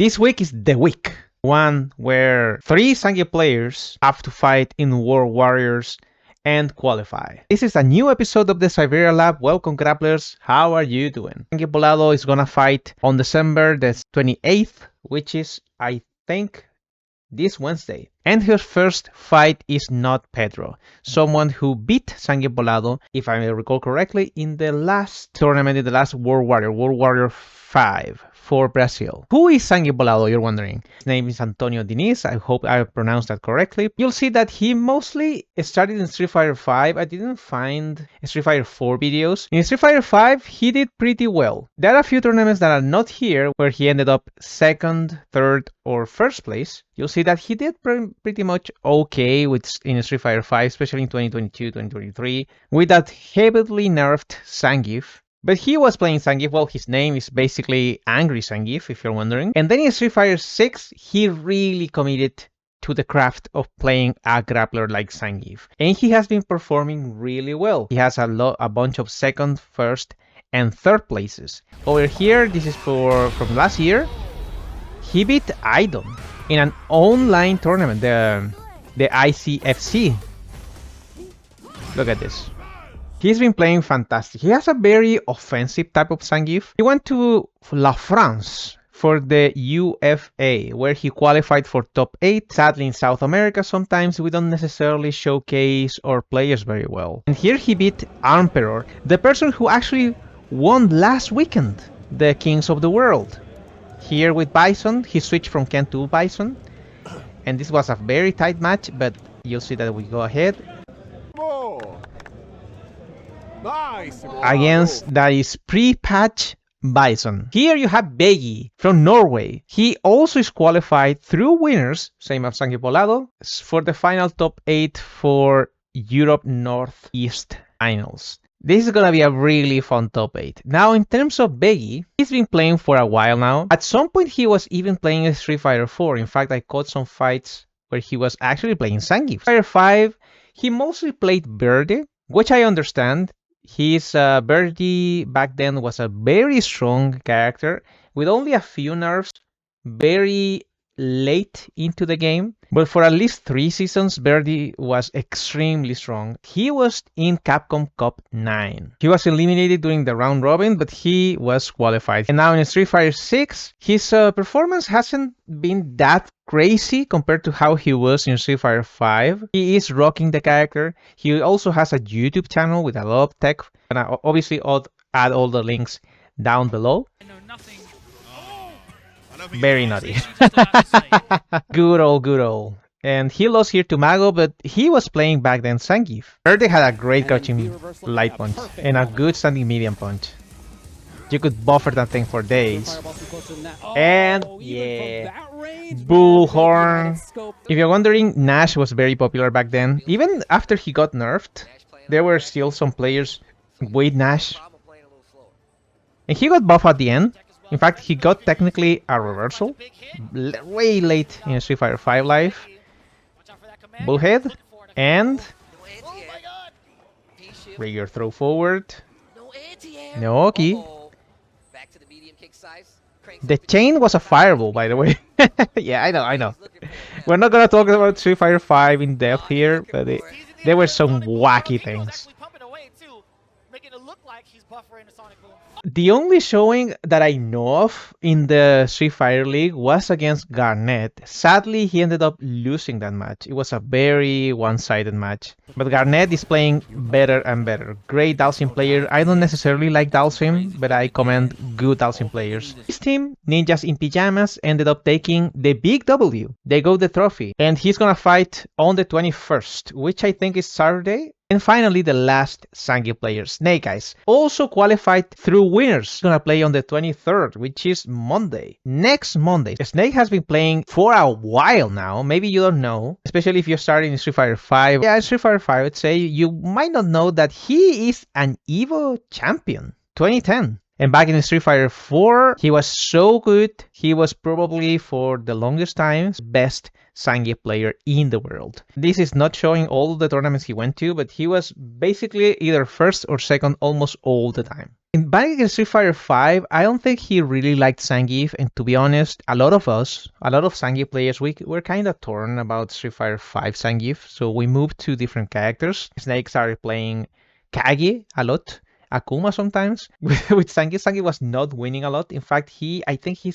This week is the week. One where 3 Zangief players have to fight in World Warriors and qualify. This is a new episode of the Siberia Lab. Welcome, grapplers. How are you doing? Zangief Bolado is gonna fight on December the 28th, which is, I think, this Wednesday. And his first fight is not Pedro, someone who beat Zangief Bolado, if I recall correctly, in the last tournament, in the last World Warrior 5 for Brazil. Who is Zangief Bolado, you're wondering? His name is Antonio Diniz. I hope I pronounced that correctly. You'll see that he mostly started in Street Fighter 5. I didn't find Street Fighter 4 videos. In Street Fighter 5, he did pretty well. There are a few tournaments that are not here where he ended up second, third, or first place. You'll see that he did pretty much okay in Street Fighter 5, especially in 2022, 2023, with that heavily nerfed Zangief. But he was playing Zangief. Well, his name is basically Angry Zangief, if you're wondering. And then in Street Fighter 6, he really committed to the craft of playing a grappler like Zangief. And he has been performing really well. He has a bunch of second, first, and third places. Over here, this is from last year. He beat Idom in an online tournament, the ICFC. Look at this. He's been playing fantastic. He has a very offensive type of Zangief. He went to La France for the UFA, where he qualified for top 8. Sadly, in South America, sometimes we don't necessarily showcase our players very well. And here he beat Emperor, the person who actually won last weekend, the Kings of the World. Here with Bison, he switched from Ken to Bison. And this was a very tight match, but you'll see that we go ahead. Nice. Against that is pre-patch Bison. Here you have Veggey from Norway. He also is qualified through winners, same as Zangief Bolado, for the final top 8 for Europe Northeast Finals. This is gonna be a really fun top 8. Now, in terms of Veggey, he's been playing for a while now. At some point, he was even playing Street Fighter 4. In fact, I caught some fights where he was actually playing Zangief. Fighter 5, he mostly played Veggey, which I understand. His Birdie back then was a very strong character with only a few nerfs very late into the game. But for at least 3 seasons, Birdie was extremely strong. He was in Capcom Cup 9. He was eliminated during the round robin, but he was qualified. And now in Street Fighter 6, his performance hasn't been that crazy compared to how he was in Street Fighter 5. He is rocking the character. He also has a YouTube channel with a lot of tech. And I obviously I'll add all the links down below. Very naughty. Good old. And he lost here to Mago, but he was playing back then Zangief. Erde had a great crouching light punch and a good standing medium punch. You could buffer that thing for days. And yeah, Bullhorn. If you're wondering, Nash was very popular back then. Even after he got nerfed, there were still some players with Nash. And he got buffed at the end. In fact, he got technically a reversal way late in Street Fighter 5 Live. Bullhead and regular throw forward. No Oki. The chain was a fireball, by the way. Yeah, I know. We're not gonna talk about Street Fighter 5 in depth here, but there were some wacky things. The only showing that I know of in the Street Fighter League was against Garnet. Sadly, he ended up losing that match. It was a very one-sided match. But Garnet is playing better and better. Great Dalsim player. I don't necessarily like Dalsim, but I commend good Dalsim players. His team, Ninjas in Pyjamas, ended up taking the big W. They got the trophy. And he's gonna fight on the 21st, which I think is Saturday. And finally, the last Zangief player, Snake Eyes, also qualified through winners. He's gonna play on the 23rd, which is Monday. Next Monday. Snake has been playing for a while now. Maybe you don't know, especially if you're starting in Street Fighter 5. Yeah, in Street Fighter 5, I'd say you might not know that he is an Evo champion, 2010. And back in Street Fighter 4, he was so good. He was probably, for the longest time, best Zangief player in the world. This is not showing all the tournaments he went to, but he was basically either first or second almost all the time. Back in Street Fighter 5, I don't think he really liked Zangief, and to be honest, a lot of Zangief players, were kind of torn about Street Fighter 5 Zangief, so we moved to different characters. Snake started playing Kage a lot, Akuma sometimes. With Zangief, Zangief was not winning a lot. In fact, I think he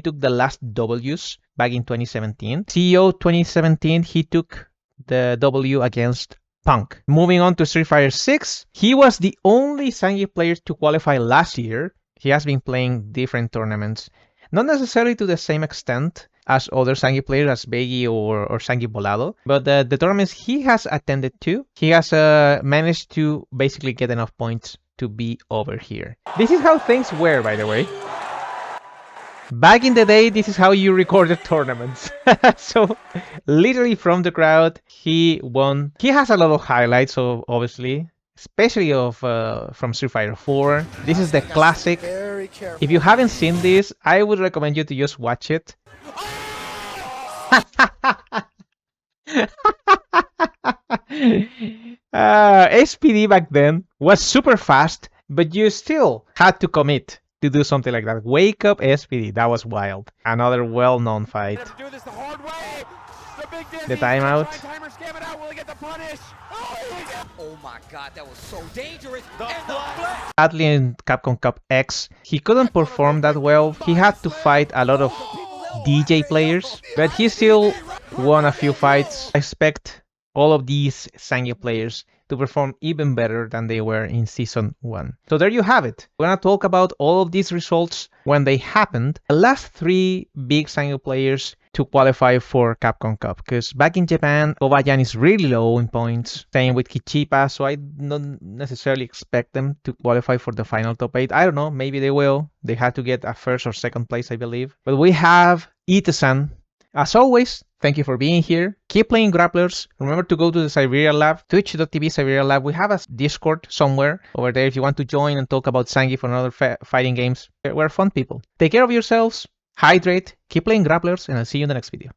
took the last W's back in 2017. CEO 2017, he took the W against Punk. Moving on to Street Fighter 6, he was the only Zangief player to qualify last year. He has been playing different tournaments, not necessarily to the same extent as other Zangief players, as Veggey or Zangief Bolado, but the tournaments he has attended to, he has managed to basically get enough points to be over here. This is how things were, by the way. Back in the day, this is how you recorded tournaments. So, literally from the crowd, he won. He has a lot of highlights, so obviously, especially from Street Fighter 4. This is the classic. If you haven't seen this, I would recommend you to just watch it. SPD back then was super fast, but you still had to commit to do something like that. Wake up SPD, that was wild. Another well-known fight. The timeout. Oh my god, that was so dangerous. Sadly in Capcom Cup X, he couldn't perform that well. He had to fight a lot of DJ players, but he still won a few fights. I expect all of these Zangief players to perform even better than they were in Season 1. So there you have it. We're gonna talk about all of these results when they happened. The last 3 big Zangief players to qualify for Capcom Cup, because back in Japan, Kobayan is really low in points. Same with Kichipa, so I don't necessarily expect them to qualify for the final top 8. I don't know, maybe they will. They had to get a first or second place, I believe. But we have Ita-san. As always, thank you for being here. Keep playing grapplers. Remember to go to the Siberia Lab, twitch.tv Siberia Lab. We have a Discord somewhere over there if you want to join and talk about Zangief and other fighting games. We're fun people. Take care of yourselves, hydrate, keep playing grapplers, and I'll see you in the next video.